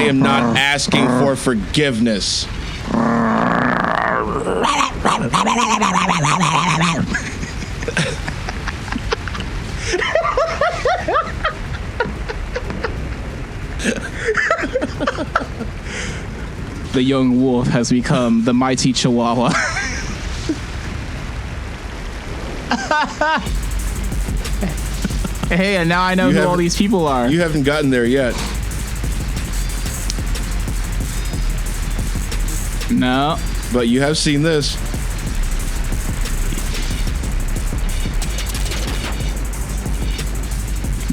am not asking for forgiveness. The young wolf has become the mighty Chihuahua. Hey, and now I know who all these people are. You haven't gotten there yet. No. But you have seen this.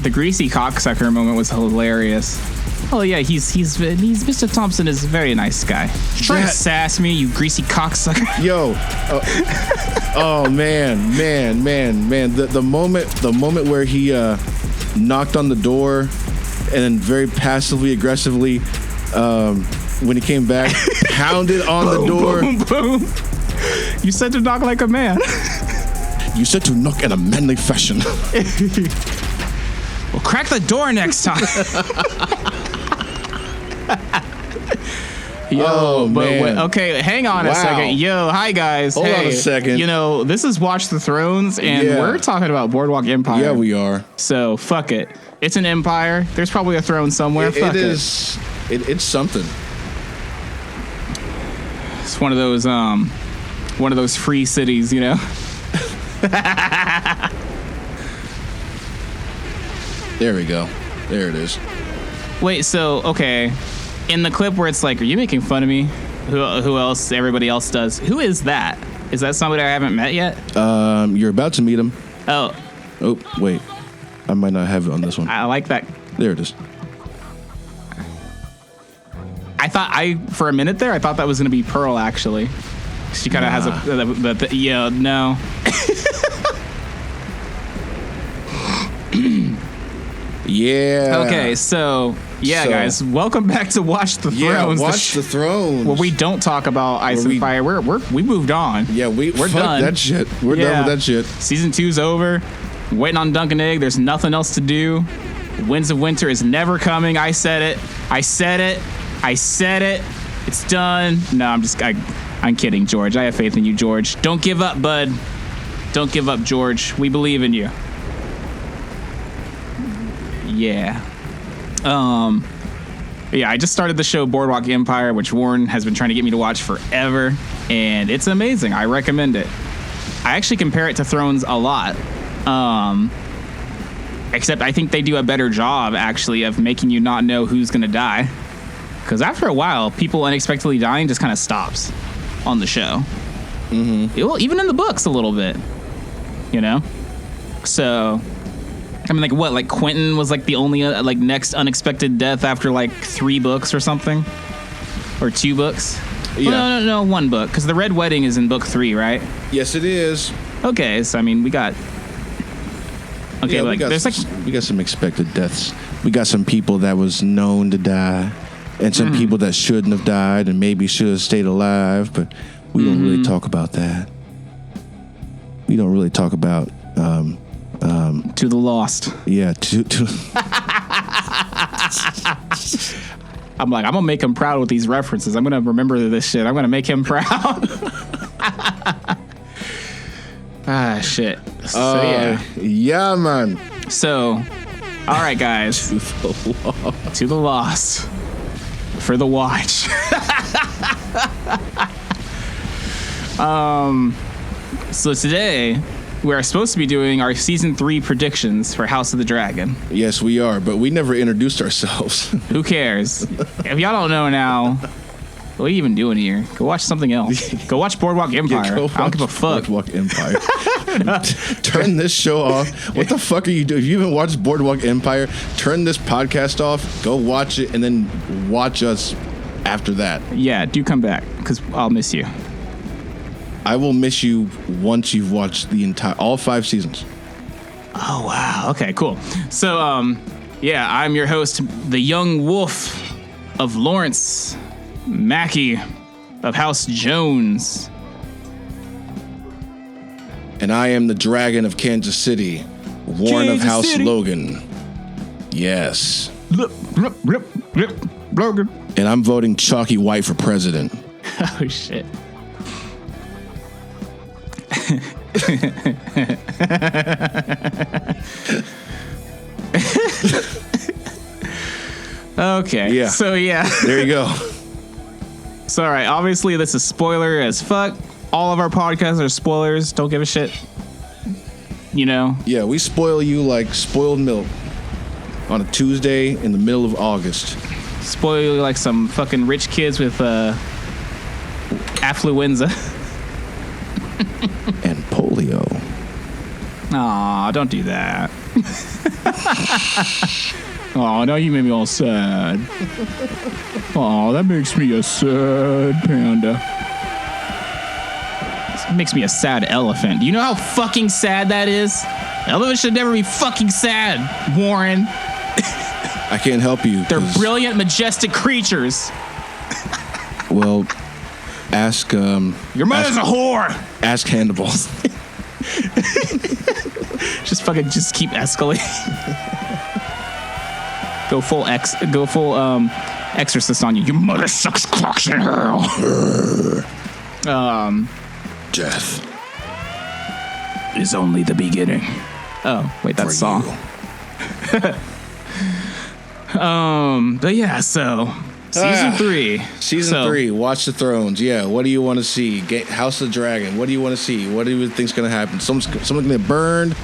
The greasy cocksucker moment was hilarious. Oh yeah, he's Mr. Thompson is a very nice guy. Try to sass me, you greasy cocksucker. Yo, oh man. The moment where he knocked on the door and then very passively aggressively, when he came back, pounded on the door. Boom, boom. You said to knock like a man. You said to knock in a manly fashion. Well, crack the door next time. Yo, man. Okay, hang on a second. Yo, hi guys. Hold on a second. You know, this is Watch the Thrones, and we're talking about Boardwalk Empire. Yeah, we are. So fuck it. It's an empire. There's probably a throne somewhere. Fuck it. It's something. It's one of those free cities, you know. There we go. There it is. Wait, so okay, in the clip where it's like, "Are you making fun of me?" Who else? Everybody else does. Who is that? Is that somebody I haven't met yet? You're about to meet him. Oh, wait. I might not have it on this one. I like that. There it is. For a minute there, I thought that was going to be Pearl, actually. She kind of has no. Yeah. Okay, so guys, welcome back to Watch the Thrones. Watch the Thrones. Where we don't talk about Ice and Fire. We moved on. Yeah, we're done. That shit. We're done with that shit. Season 2's over. Waiting on Dunk and Egg. There's nothing else to do. Winds of Winter is never coming. I said it. It's done. No, I'm kidding, George. I have faith in you, George. Don't give up, bud. Don't give up, George. We believe in you. Yeah. I just started the show Boardwalk Empire, which Warren has been trying to get me to watch forever, and it's amazing. I recommend it. I actually compare it to Thrones a lot. Except I think they do a better job, actually, of making you not know who's going to die. Because after a while, people unexpectedly dying just kind of stops on the show. Mm-hmm. Well, even in the books a little bit, you know? So, I mean, like Quentin was like the only next unexpected death after like 3 books or something? Or 2 books? Yeah. Well, no, 1 book. Because the Red Wedding is in book 3, right? Yes, it is. Okay, so I mean, we got... Okay, we got some expected deaths. We got some people that was known to die, and some people that shouldn't have died and maybe should have stayed alive, but we don't really talk about that. We don't really talk about To the Lost. Yeah, to I'm like, I'm gonna make him proud with these references. I'm gonna remember this shit. I'm gonna make him proud. Shit. So, yeah, man. So, all right, guys. To the Lost. For the watch. So today, we are supposed to be doing our season 3 predictions for House of the Dragon. Yes, we are, but we never introduced ourselves. Who cares? If y'all don't know now, what are you even doing here? Go watch something else. Go watch Boardwalk Empire. I don't give a fuck. Boardwalk Empire. Turn this show off. What the fuck are you doing? If you haven't watched Boardwalk Empire, turn this podcast off, go watch it, and then watch us after that. Yeah, do come back, because I'll miss you. I will miss you once you've watched all 5 seasons. Oh, wow. Okay, cool. So, I'm your host, the young wolf of Lawrence, Mackie of House Jones. And I am the dragon of Kansas City, Warren of House Logan. Yes. Logan. And I'm voting Chalky White for president. Oh, shit. Okay. Yeah. So, yeah. There you go. So, all right. Obviously, this is spoiler as fuck. All of our podcasts are spoilers. Don't give a shit. You know? Yeah, we spoil you like spoiled milk on a Tuesday in the middle of August. Spoil you like some fucking rich kids with affluenza. And polio. Aw, don't do that. Aw, now you made me all sad. Aw, that makes me a sad panda. This makes me a sad elephant. Do you know how fucking sad that is? Elephants should never be fucking sad, Warren. I can't help you. They're brilliant, majestic creatures. Well, ask your mother's a whore. Ask Hannibal. Just keep escalating. Go full exorcist on you. Your mother sucks cocks in hell. Death is only the beginning. Oh, wait, that's a song. But yeah, so season 3. Season 3, Watch the Thrones. Yeah, what do you want to see? House of the Dragon. What do you want to see? What do you think's going to happen? Someone's going to get burned.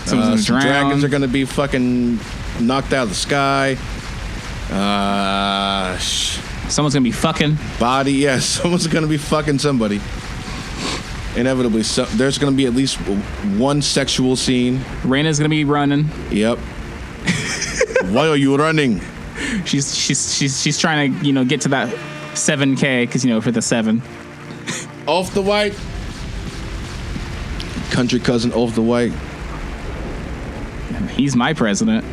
Someone's some going to drown. dragons are going to be fucking knocked out of the sky. Someone's going to be fucking. Someone's going to be fucking somebody. Inevitably, there's going to be at least one sexual scene. Rhaena's going to be running. Yep. Why are you running? She's trying to, get to that 7K because, for the 7. Off the White. Country cousin Off the White. He's my president.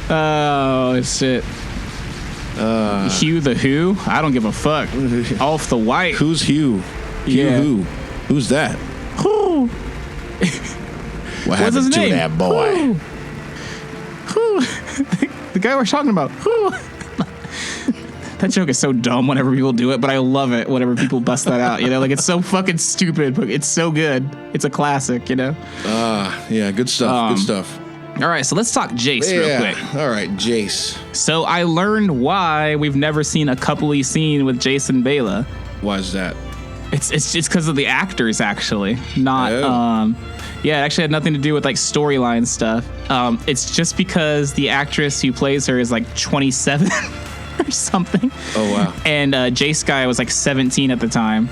Oh, shit. Hugh the Who? I don't give a fuck. Off the White. Who's Hugh? Hugh who? Who's that? Who? What happened to that boy? Who? The guy we're talking about. Who? That joke is so dumb whenever people do it, but I love it whenever people bust that out. It's so fucking stupid, but it's so good. It's a classic, Yeah, good stuff. Good stuff. All right, so let's talk Jace real quick. All right, Jace. So I learned why we've never seen a coupley scene with Jace and Bela. Why is that? It's just because of the actors, actually. Not, it actually had nothing to do with storyline stuff. It's just because the actress who plays her is 27 or something. Oh, wow. And Jace guy was 17 at the time.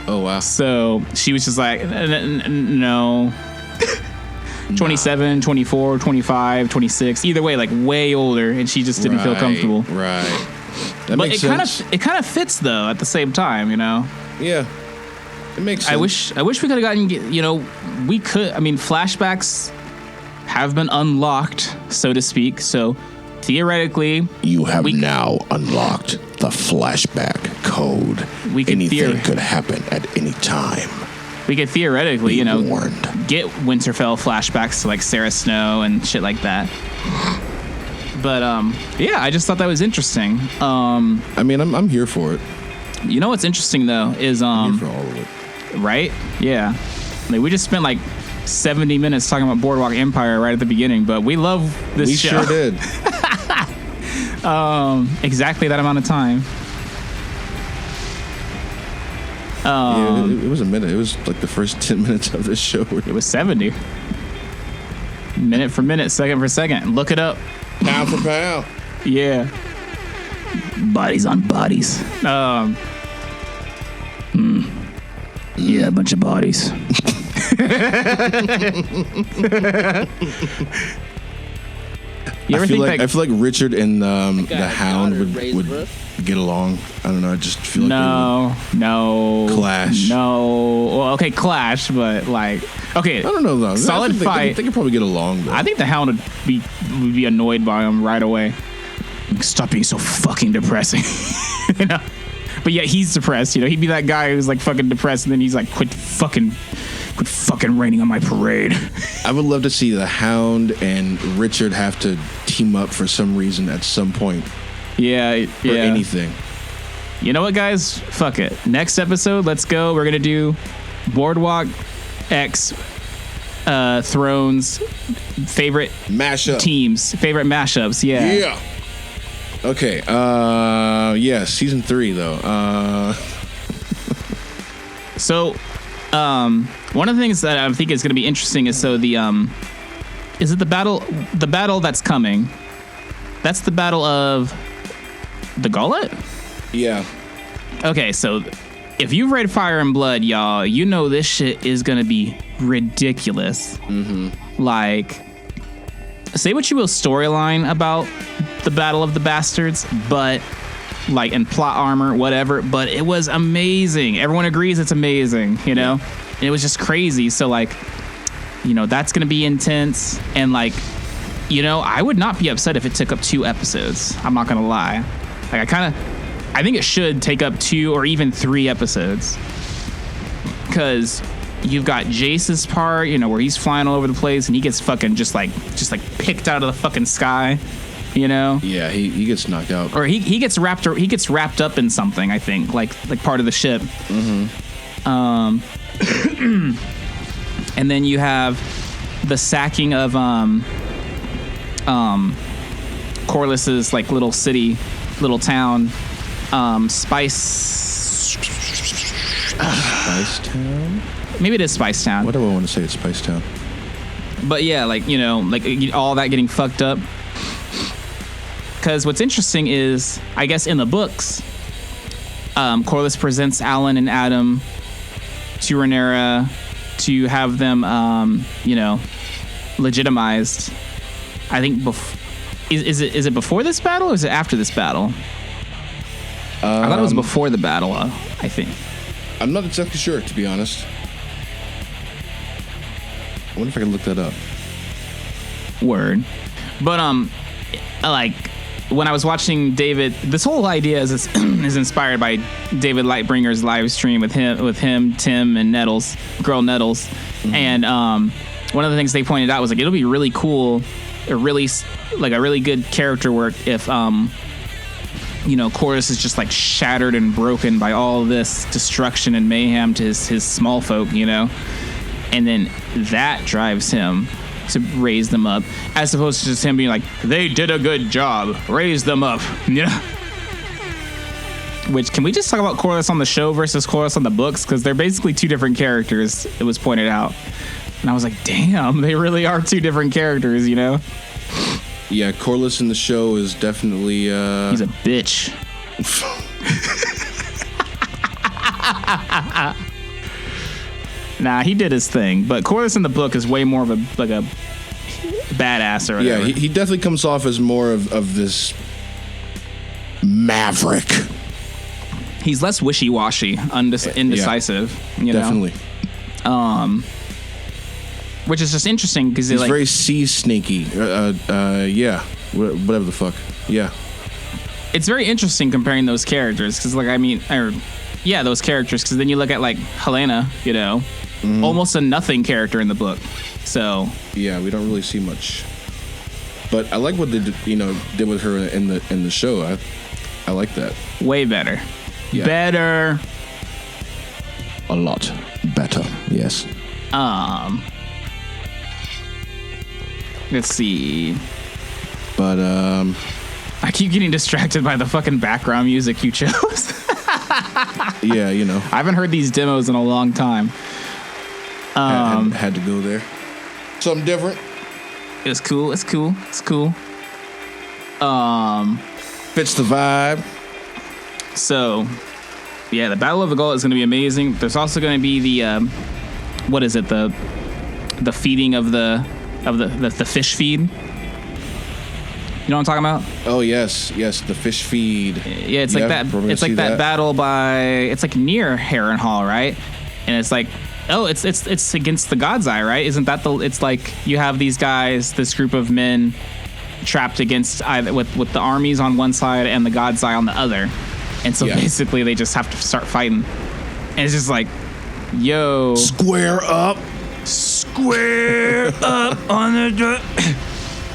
Oh, wow. So she was just no. 27, 24, 25, 26. Either way, way older, and she just didn't feel comfortable. Right. That makes sense. It kind of fits though at the same time, Yeah. It makes sense. I wish we could have gotten, we could. I mean, flashbacks have been unlocked, so to speak. So theoretically, you have now unlocked the flashback code. Anything could happen at any time. We could theoretically, warned. Get Winterfell flashbacks to Sarah Snow and shit like that. But I just thought that was interesting. I mean, I'm here for it. You know what's interesting though is I'm here for all of it. Right? Yeah. We just spent 70 minutes talking about Boardwalk Empire right at the beginning, but we love this show. We sure did. Exactly that amount of time. It was a minute. It was the first 10 minutes of this show. It was 70. Minute for minute, second for second. Look it up. Pound for pound. Yeah. Bodies on bodies. Yeah, a bunch of bodies. I feel like Richard and the Hound would get along. I don't know. I just feel like no clash. No. Well, okay, clash, but okay. I don't know though. Solid fight. They could probably get along though. I think the Hound would be annoyed by him right away. Stop being so fucking depressing. But yeah, he's depressed. He'd be that guy who's fucking depressed, and then he's quit fucking Quit fucking raining on my parade. I would love to see the Hound and Richard have to team up for some reason at some point. Yeah. Or anything. You know what, guys? Fuck it. Next episode, let's go. We're gonna do Boardwalk X Thrones favorite mashup teams, favorite mashups. Yeah. Okay. Season 3 though. So, one of the things that I think is going to be interesting is is it the battle that's coming? That's the battle of the Gullet? Yeah. Okay, so if you've read Fire and Blood, y'all, you know this shit is going to be ridiculous. Mm-hmm. Like, say what you will storyline about the Battle of the Bastards, but like in plot armor, whatever, but it was amazing. Everyone agrees it's amazing, you know? And it was just crazy. So like, you know, that's going to be intense. And like, you know, I would not be upset if it took up 2 episodes. I'm not going to lie. Like I think it should take up 2 or even 3 episodes. Because you've got Jace's part, you know, where he's flying all over the place and he gets fucking just like picked out of the fucking sky. You know? Yeah, he gets knocked out. Or he gets wrapped up in something, I think, like part of the ship. Mm-hmm. And then you have the sacking of Corliss's like little city, little town, Spice Town? Maybe it is Spice Town. What do I want to say? It's Spice Town. But yeah, like, you know, like all that getting fucked up. Because what's interesting is, I guess in the books, Corlys presents Alan and Adam to Rhaenyra to have them, you know, legitimized. I think is it before this battle or is it after this battle? I thought it was before the battle. I think. I'm not exactly sure, to be honest. I wonder if I can look that up. Word, but like. When I was watching David, this whole idea is inspired by David Lightbringer's live stream with him, Tim, and Nettles, girl Nettles. Mm-hmm. And one of the things they pointed out was like it'll be really cool, a really good character work if you know, Corlys is just like shattered and broken by all this destruction and mayhem to his small folk, you know, and then that drives him to raise them up, as opposed to just him being like, they did a good job, raise them up, you know? Which, can we just talk about Corlys on the show versus Corlys on the books? Because they're basically 2 different characters, it was pointed out. And I was like, damn, they really are 2 different characters, you know? Yeah, Corlys in the show is definitely... He's a bitch. Nah, he did his thing, but Corlys in the book is way more of a badass or whatever. Yeah, he definitely comes off as more of this maverick. He's less wishy-washy, indecisive. Yeah, you know? Definitely. Which is just interesting because he's like, very sea snaky. Yeah, whatever the fuck. Yeah. It's very interesting comparing those characters because, like, I mean, those characters, because then you look at like Helena, you know. Mm-hmm. Almost a nothing character in the book. So yeah, we don't really see much. But I like what they did with her in the show. I like that. Way better. Yeah. Better. A lot better. Yes. Let's see. But I keep getting distracted by the fucking background music you chose. Yeah, you know. I haven't heard these demos in a long time. Had to go there. Something different. It's cool. Fits the vibe. So, yeah, the Battle of the Gullet is going to be amazing. There's also going to be the what is it? The feeding of the fish feed. You know what I'm talking about? Oh yes, the fish feed. Yeah, it's like that. It's like that battle it's like near Harrenhal, right? And it's like, oh, it's against the God's Eye, right? Isn't that it's like you have these guys, this group of men trapped against either with the armies on one side and the God's Eye on the other. And so basically they just have to start fighting. And it's just like, Yo. Square up. Square up on the...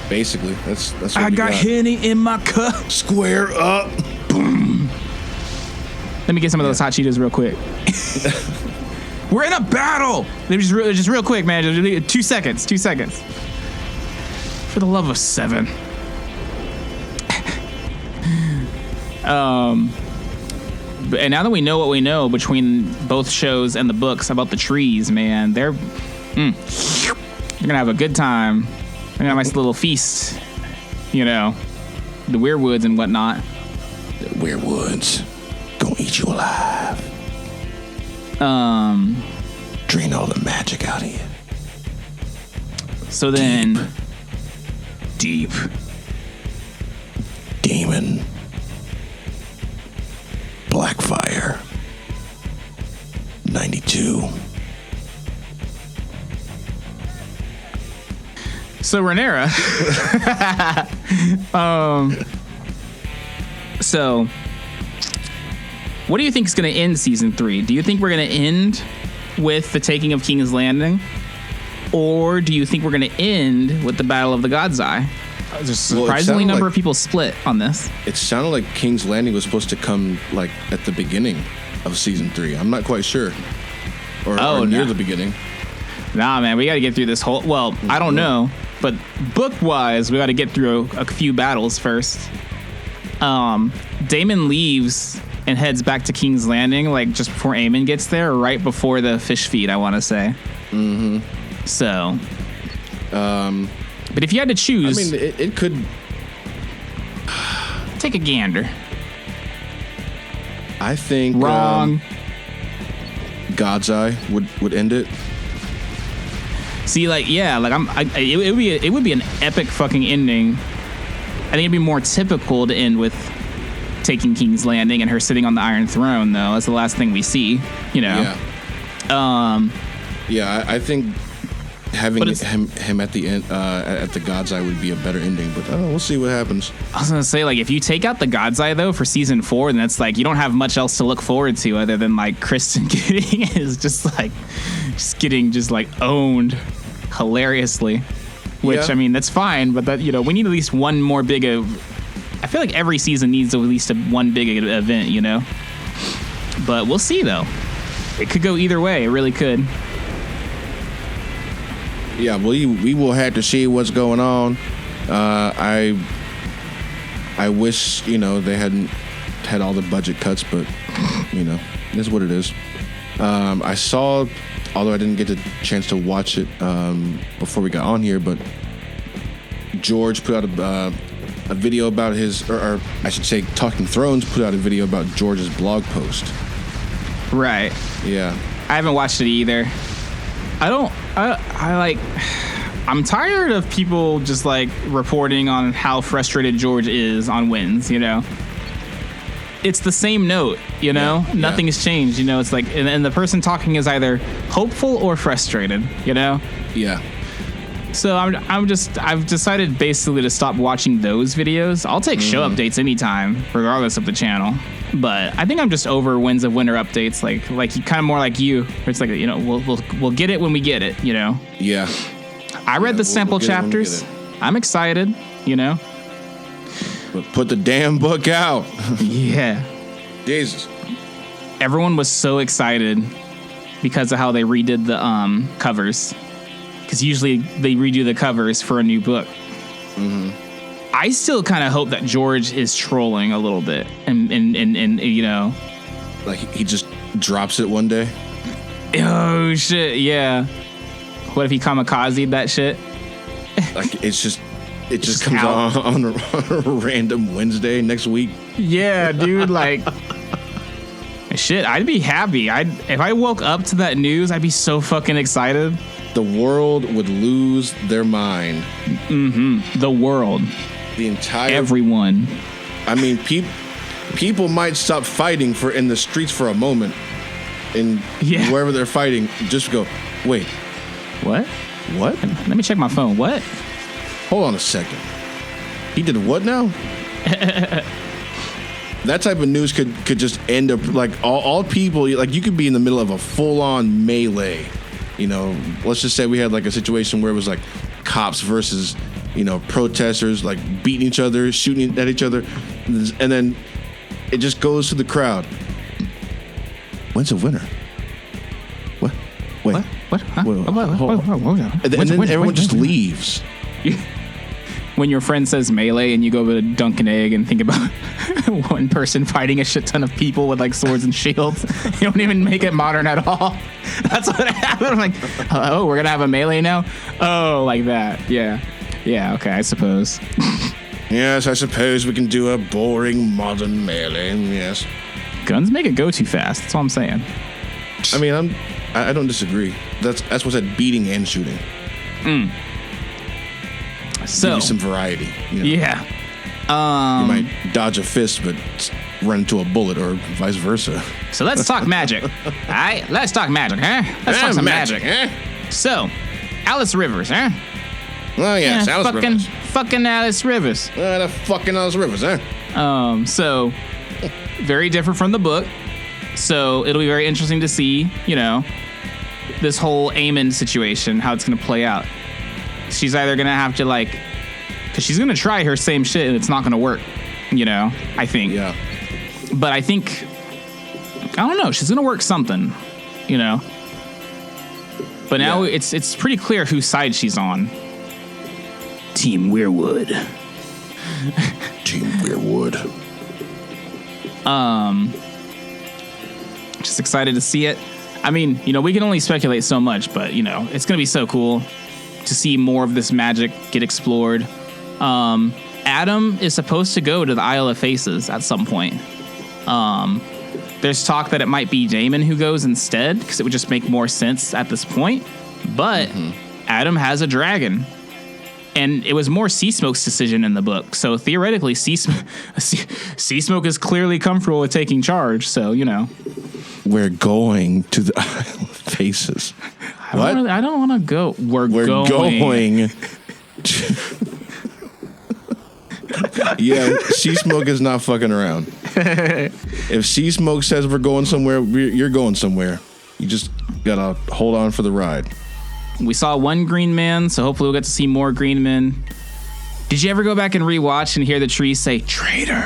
Basically, that's what I we got Henny in my cup. Square up. Boom. Let me get some of those hot Cheetos real quick. We're in a battle. Just real quick, man. Just 2 seconds. 2 seconds. For the love of 7. And now that we know what we know between both shows and the books about the trees, man, they're gonna have a good time. They're gonna have a nice little feast, you know, the weirwoods and whatnot. The weirwoods gonna eat you alive. Drain all the magic out of you. So then, deep demon. Blackfire 92. So Rhaenyra. So what do you think is going to end season 3? Do you think we're going to end with the taking of King's Landing, or do you think we're going to end with the Battle of the God's Eye? There's a surprisingly number of people split on this. It sounded like King's Landing was supposed to come like at the beginning of season 3. I'm not quite sure. Or near the beginning. Nah, man, we got to get through this whole... Well, I don't know, but book-wise, we got to get through a few battles first. Daemon leaves and heads back to King's Landing, like just before Aemon gets there, or right before the fish feed, I want to say. Mm-hmm. So... but if you had to choose... I mean, it could... Take a gander. I think... Wrong. God's Eye would end it. See, like, yeah, like it would be an epic fucking ending. I think it'd be more typical to end with taking King's Landing and her sitting on the Iron Throne, though. That's the last thing we see, you know. Yeah. Yeah, I think having him at the end at the God's Eye would be a better ending, but we'll see what happens. I was gonna say, like, if you take out the God's Eye though for season 4, then that's like you don't have much else to look forward to other than like Kristen getting owned hilariously, which I mean that's fine, but that, you know, we need at least one more big. I feel like every season needs at least one big event, you know. But we'll see though. It could go either way. It really could. Yeah, we will have to see what's going on. I wish, you know, they hadn't had all the budget cuts, but, you know, it is what it is. I saw, although I didn't get the chance to watch it before we got on here, but George put out a video about his, or I should say Talking Thrones put out a video about George's blog post. Right. Yeah. I haven't watched it either. I'm tired of people just like reporting on how frustrated George is on wins, you know. It's the same note, you know. Yeah, nothing has changed, you know. It's like, and the person talking is either hopeful or frustrated, you know. Yeah. So I've decided basically to stop watching those videos. I'll take show updates anytime, regardless of the channel. But I think I'm just over wins of winter updates, like kind of more like you. It's like, you know, we'll get it when we get it, you know. Yeah. I read the sample chapters. I'm excited, you know. But put the damn book out. Yeah. Jesus. Everyone was so excited because of how they redid the covers. Because usually they redo the covers for a new book. Mm-hmm. I still kind of hope that George is trolling a little bit, and you know, like he just drops it one day. Oh shit! Yeah. What if he kamikazed that shit? Like it just comes on a random Wednesday next week. Yeah, dude. Like shit. I'd be happy. If I woke up to that news, I'd be so fucking excited. The world would lose their mind. Mm-hmm. The world. The entire... Everyone. I mean, people might stop fighting in the streets for a moment. And wherever they're fighting, just go, wait. What? What? Let me check my phone. What? Hold on a second. He did what now? That type of news could just end up like all people. Like you could be in the middle of a full on melee. You know, let's just say we had like a situation where it was like cops versus, you know, protesters, like beating each other, shooting at each other, and then it just goes to the crowd. When's the winner? What? Wait. What? Huh? And then everyone just leaves. When your friend says melee and you go to dunk an egg and think about one person fighting a shit ton of people with like swords and shields, you don't even make it modern at all. That's what happened. I'm like, oh, we're going to have a melee now? Oh, like that. Yeah. Yeah, okay, I suppose. Yes, I suppose we can do a boring modern melee, yes. Guns make it go too fast, that's all I'm saying. I mean, I don't disagree. That's what's at beating and shooting. So, give you some variety. You know? Yeah. You might dodge a fist, but run into a bullet, or vice versa. So let's talk magic. All right, let's talk magic, huh? Let's talk some magic. So, Alice Rivers, huh? Oh yes, Alice Rivers. Fucking Alice Rivers. The fucking Alice Rivers, huh? So very different from the book. So it'll be very interesting to see, you know, this whole Aemon situation, how it's gonna play out. She's either gonna have to like, because she's gonna try her same shit and it's not gonna work, you know. I think. Yeah. But I think, I don't know. She's gonna work something, you know. But now it's pretty clear whose side she's on. Team Weirwood. Team Weirwood. Just excited to see it. I mean, you know, we can only speculate so much, but you know, it's gonna be so cool to see more of this magic get explored. Adam is supposed to go to the Isle of Faces at some point. There's talk that it might be Daemon who goes instead, because it would just make more sense at this point. But Adam has a dragon. And it was more Seasmoke's decision in the book. So theoretically, Seasmoke is clearly comfortable with taking charge. So, you know. We're going to the Isle of Faces. I don't want to go. We're going. Yeah, Seasmoke is not fucking around. If Seasmoke says we're going somewhere, you're going somewhere. You just gotta hold on for the ride. We saw one green man, so hopefully we'll get to see more green men. Did you ever go back and rewatch and hear the trees say traitor?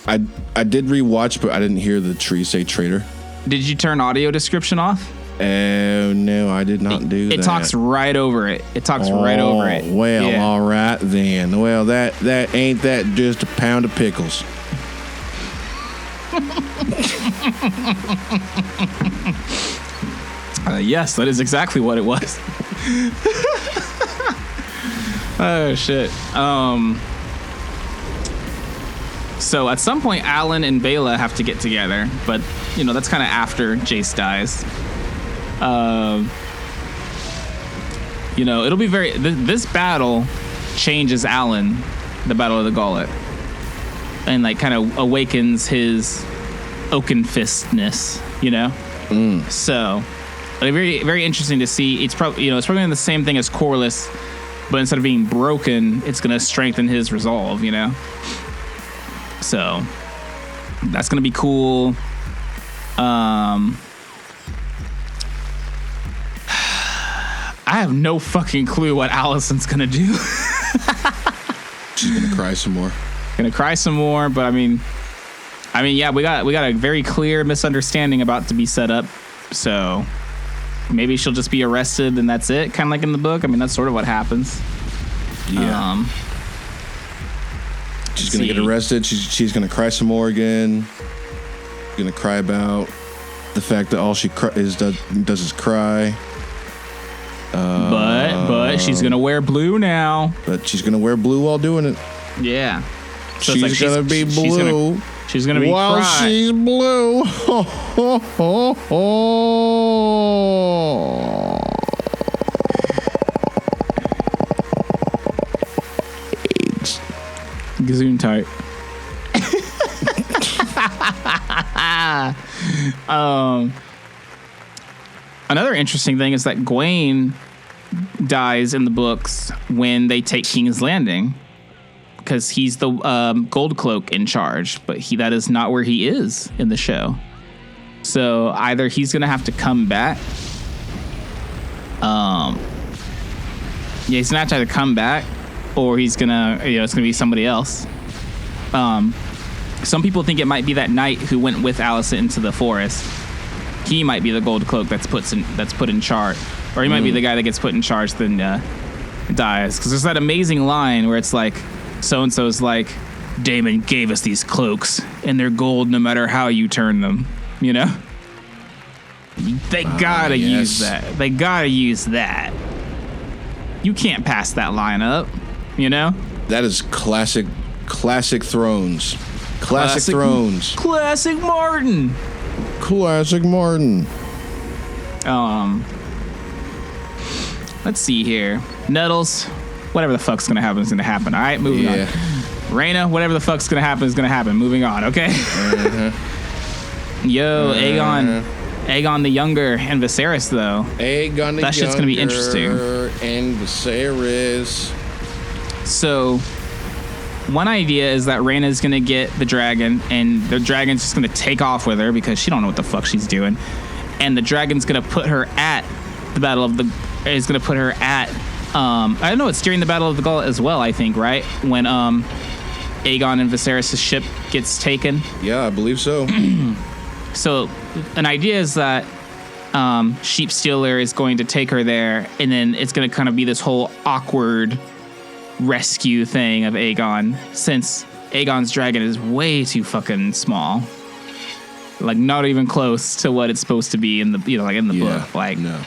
I did rewatch, but I didn't hear the tree say traitor. Did you turn audio description off? No, I did not do that. It talks right over it. Right over it. Well, yeah. All right then. Well, that ain't that just a pound of pickles. Yes, that is exactly what it was. Oh shit. So at some point, Alan and Bela have to get together, but you know that's kind of after Jace dies. You know, it'll be very. This battle changes Alan, the Battle of the Gauntlet, and like kind of awakens his Oakenfistness. You know, so. It'll be very, very interesting to see. It's probably the same thing as Corlys, but instead of being broken, it's going to strengthen his resolve, you know? So that's going to be cool. I have no fucking clue what Alicent's going to do. She's going to cry some more. But I mean, yeah, we got a very clear misunderstanding about to be set up. So maybe she'll just be arrested and that's it, kind of like in the book. I mean, that's sort of what happens. Yeah. She's going to get arrested. She's going to cry some more again. Going to cry about the fact that all she does is cry. But she's going to wear blue now. But she's going to wear blue while doing it. Yeah. So she's going to be blue. She's going to be while she's blue. AIDS. Gesundheit. Another interesting thing is that Gwaine dies in the books when they take King's Landing. because he's the gold cloak in charge, but that is not where he is in the show. So either he's gonna have to come back. He's gonna have to either come back, or he's gonna, it's gonna be somebody else. Some people think it might be that knight who went with Alicent into the forest. He might be the gold cloak that's put in charge, or he might be the guy that gets put in charge then dies. Because there's that amazing line where it's like, so and so's like, Daemon gave us these cloaks, and they're gold no matter how you turn them. They gotta use that. They gotta use that. You can't pass that line up. That is classic Thrones. Classic Thrones. Classic Martin. Classic Martin. Let's see here. Nettles, whatever the fuck's gonna happen is gonna happen. All right, moving on. Rhaena, whatever the fuck's gonna happen is gonna happen. Moving on, okay? Yo, Aegon the Younger and Viserys, though. Aegon the That shit's gonna be interesting. And Viserys. So, one idea is that Rhaena's gonna get the dragon, and the dragon's just gonna take off with her because she don't know what the fuck she's doing. And the dragon's gonna put her at the Battle of the... is gonna put her at... I don't know, it's during the Battle of the Gullet as well, I think, right? When Aegon and Viserys' ship gets taken. Yeah, I believe so. So, an idea is that Sheep Stealer is going to take her there, and then it's going to kind of be this whole awkward rescue thing of Aegon, since Aegon's dragon is way too fucking small. Like, not even close to what it's supposed to be in the, in the book. Like, no.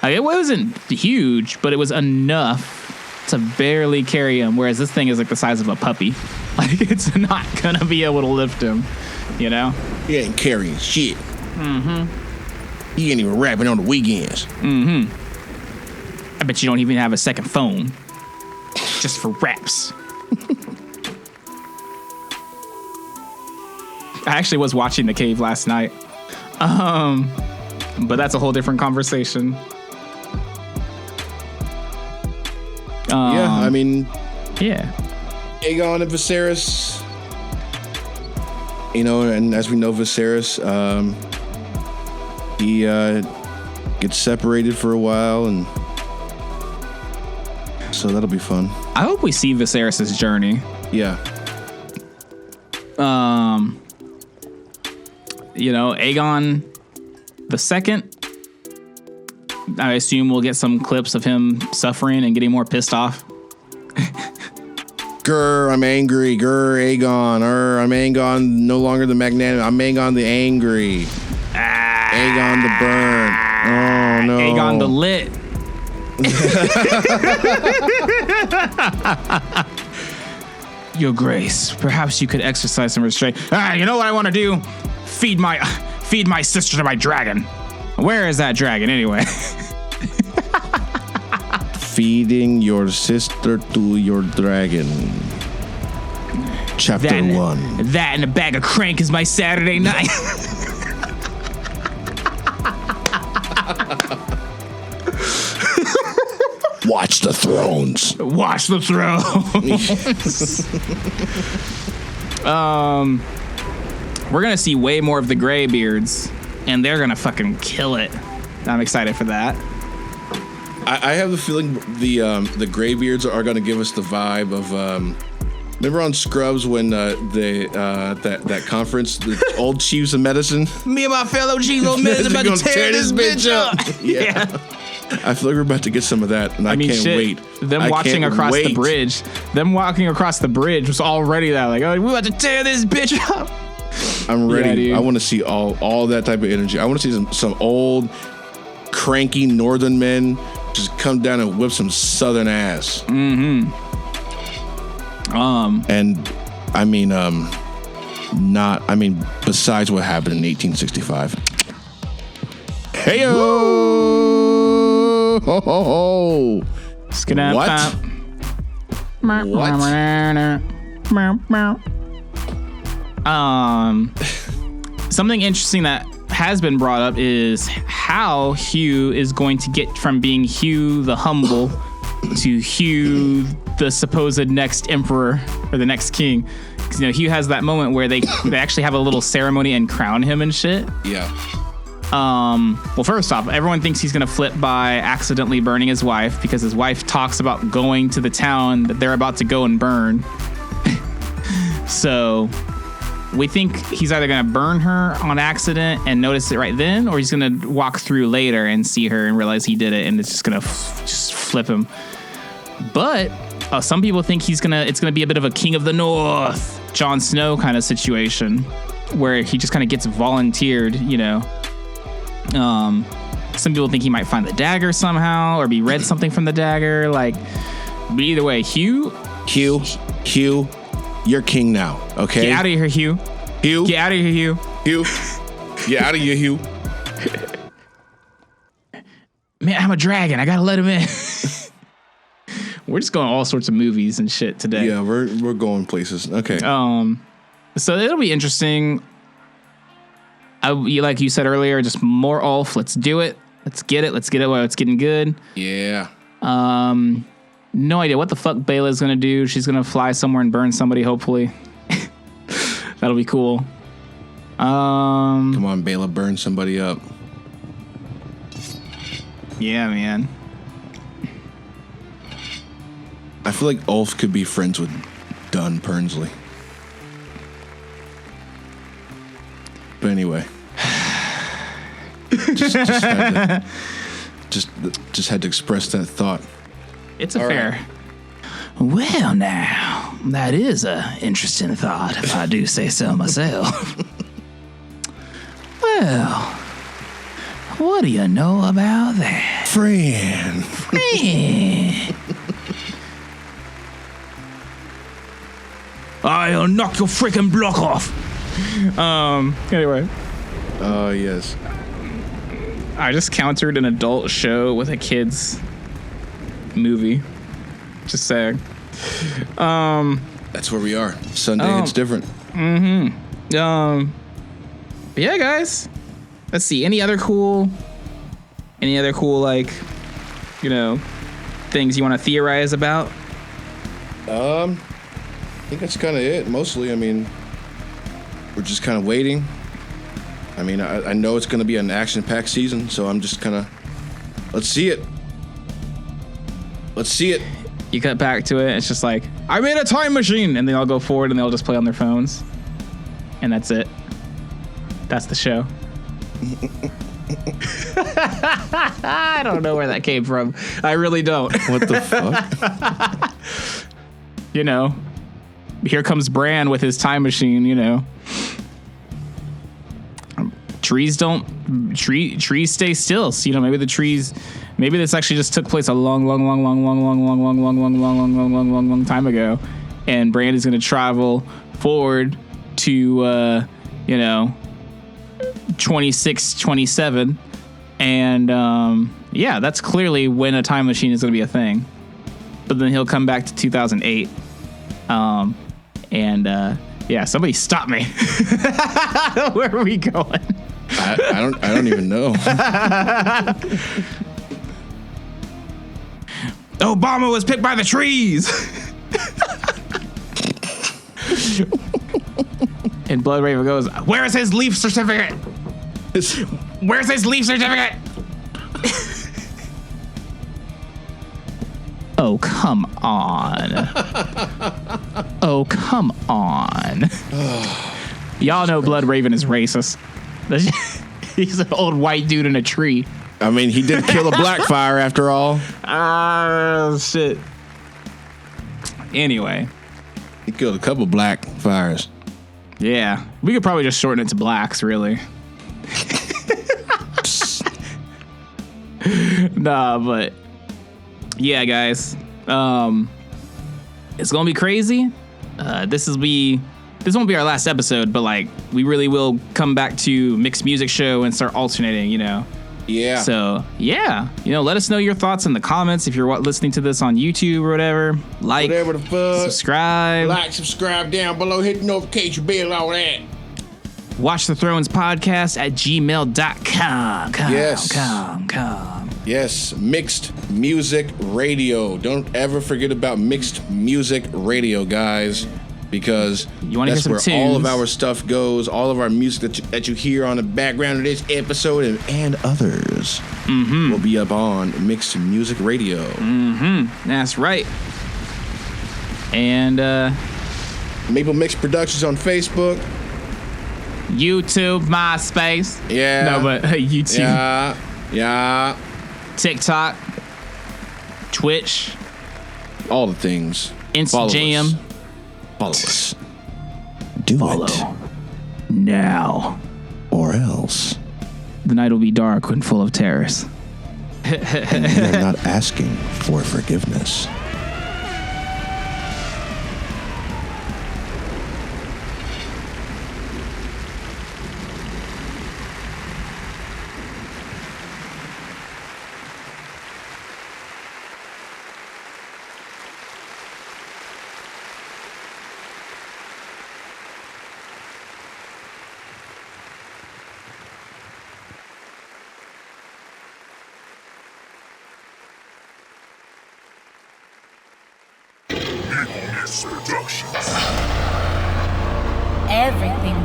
It wasn't huge, but it was enough to barely carry him, whereas this thing is like the size of a puppy. Like, it's not going to be able to lift him, He ain't carrying shit. Mm-hmm. He ain't even rapping on the weekends. Mm-hmm. I bet you don't even have a second phone. Just for raps. I actually was watching The Cave last night. But that's a whole different conversation. Yeah. Aegon and Viserys. And as we know, Viserys, he gets separated for a while, and so that'll be fun. I hope we see Viserys' journey. Yeah. Aegon the Second, I assume we'll get some clips of him suffering and getting more pissed off. Grr, I'm angry. Grr, Aegon. I'm Aegon, no longer the magnanimous. I'm Aegon the angry. Aegon the burn. Oh, no. Aegon the lit. Your Grace, perhaps you could exercise some restraint. You know what I want to do? Feed my sister to my dragon. Where is that dragon anyway? Feeding your sister to your dragon. Chapter 1. That and a bag of crank is my Saturday night. Watch the Thrones. Watch the Thrones. We're going to see way more of the Greybeards, and they're going to fucking kill it. I'm excited for that. I have the feeling the Greybeards are going to give us the vibe of remember on Scrubs when that conference, the old chiefs of medicine. Me and my fellow chiefs of medicine about to tear this bitch up. Yeah. I feel like we're about to get some of that, and I can't wait. Them walking across the bridge was already that like, oh, we're about to tear this bitch up. I'm ready. Yeah, I want to see all that type of energy. I want to see some old cranky northern men just come down and whip some southern ass. Mm-hmm. Besides what happened in 1865. Hey-o! Ho, ho, ho. What? Something interesting that has been brought up is how Hugh is going to get from being Hugh the Humble to Hugh, the supposed next emperor or the next king. 'Cause, Hugh has that moment where they actually have a little ceremony and crown him and shit. Yeah. Well, first off, everyone thinks he's gonna flip by accidentally burning his wife because his wife talks about going to the town that they're about to go and burn. So we think he's either gonna burn her on accident and notice it right then, or he's gonna walk through later and see her and realize he did it, and it's just gonna just flip him. But some people think it's gonna be a bit of a King of the North, Jon Snow kind of situation, where he just kind of gets volunteered, Some people think he might find the dagger somehow or be read something from the dagger. But either way, Hugh, you're king now. Okay. Get out of here, Hugh. Get out of here, Hugh. Get out of here, Hugh. Man, I'm a dragon. I gotta let him in. We're just going all sorts of movies and shit today. Yeah, we're going places. Okay. So it'll be interesting. Like you said earlier, just more Ulf. Let's do it. Let's get it while it's getting good. Yeah. No idea what the fuck Bela's gonna do. She's gonna fly somewhere and burn somebody, hopefully. That'll be cool. Come on, Bela, burn somebody up. Yeah, man. I feel like Ulf could be friends with Dunn Pernsley. But anyway. just had to express that thought. It's a fair. Well, now, that is a interesting thought, if I do say so myself. Well, what do you know about that? Friend. I'll knock your freaking block off. Anyway. Oh, yes. I just countered an adult show with a kid's movie. Just saying. That's where we are. Sunday, it's different. But yeah, guys. Let's see. Any other cool, things you want to theorize about? I think that's kind of it, mostly. I mean, we're just kind of waiting. I mean, I know it's going to be an action-packed season, so I'm just kind of, let's see it. Let's see it. You cut back to it, it's just like, I made a time machine! And they all go forward and they'll just play on their phones. And that's it. That's the show. I don't know where that came from. I really don't. What the fuck? Here comes Bran with his time machine, Trees stay still. So, maybe this actually just took place a long time ago, and Bran is going to travel forward to 26, 27, and that's clearly when a time machine is going to be a thing. But then he'll come back to 2008, somebody stop me. Where are we going? I don't even know. Obama was picked by the trees. And Blood Raven goes, where's his leaf certificate? Where's his leaf certificate? Oh, come on. Oh, come on. Y'all know Blood Raven is racist. He's an old white dude in a tree. I mean, he did kill a Blackfire after all. Shit. Anyway. He killed a couple Blackfires. Yeah. We could probably just shorten it to blacks, really. Nah, but yeah, guys. It's gonna be crazy. This won't be our last episode, but we really will come back to Mixed Music Show and start alternating, Yeah. So, yeah. Let us know your thoughts in the comments if you're listening to this on YouTube or whatever. Whatever the fuck. Subscribe. Subscribe down below. Hit the notification bell, all that. Watch the Thrones podcast at gmail.com. Yes. Come. Yes, Mixed Music Radio. Don't ever forget about Mixed Music Radio, guys, because that's where all of our stuff goes, all of our music that you hear on the background of this episode and others will be up on Mixed Music Radio. That's right. And Maple Mix Productions on Facebook. YouTube, MySpace. Yeah. No, but YouTube. Yeah. TikTok, Twitch, all the things. Instagram. Follow us. Follow it now, or else the night will be dark and full of terrors. And we are not asking for forgiveness. Everything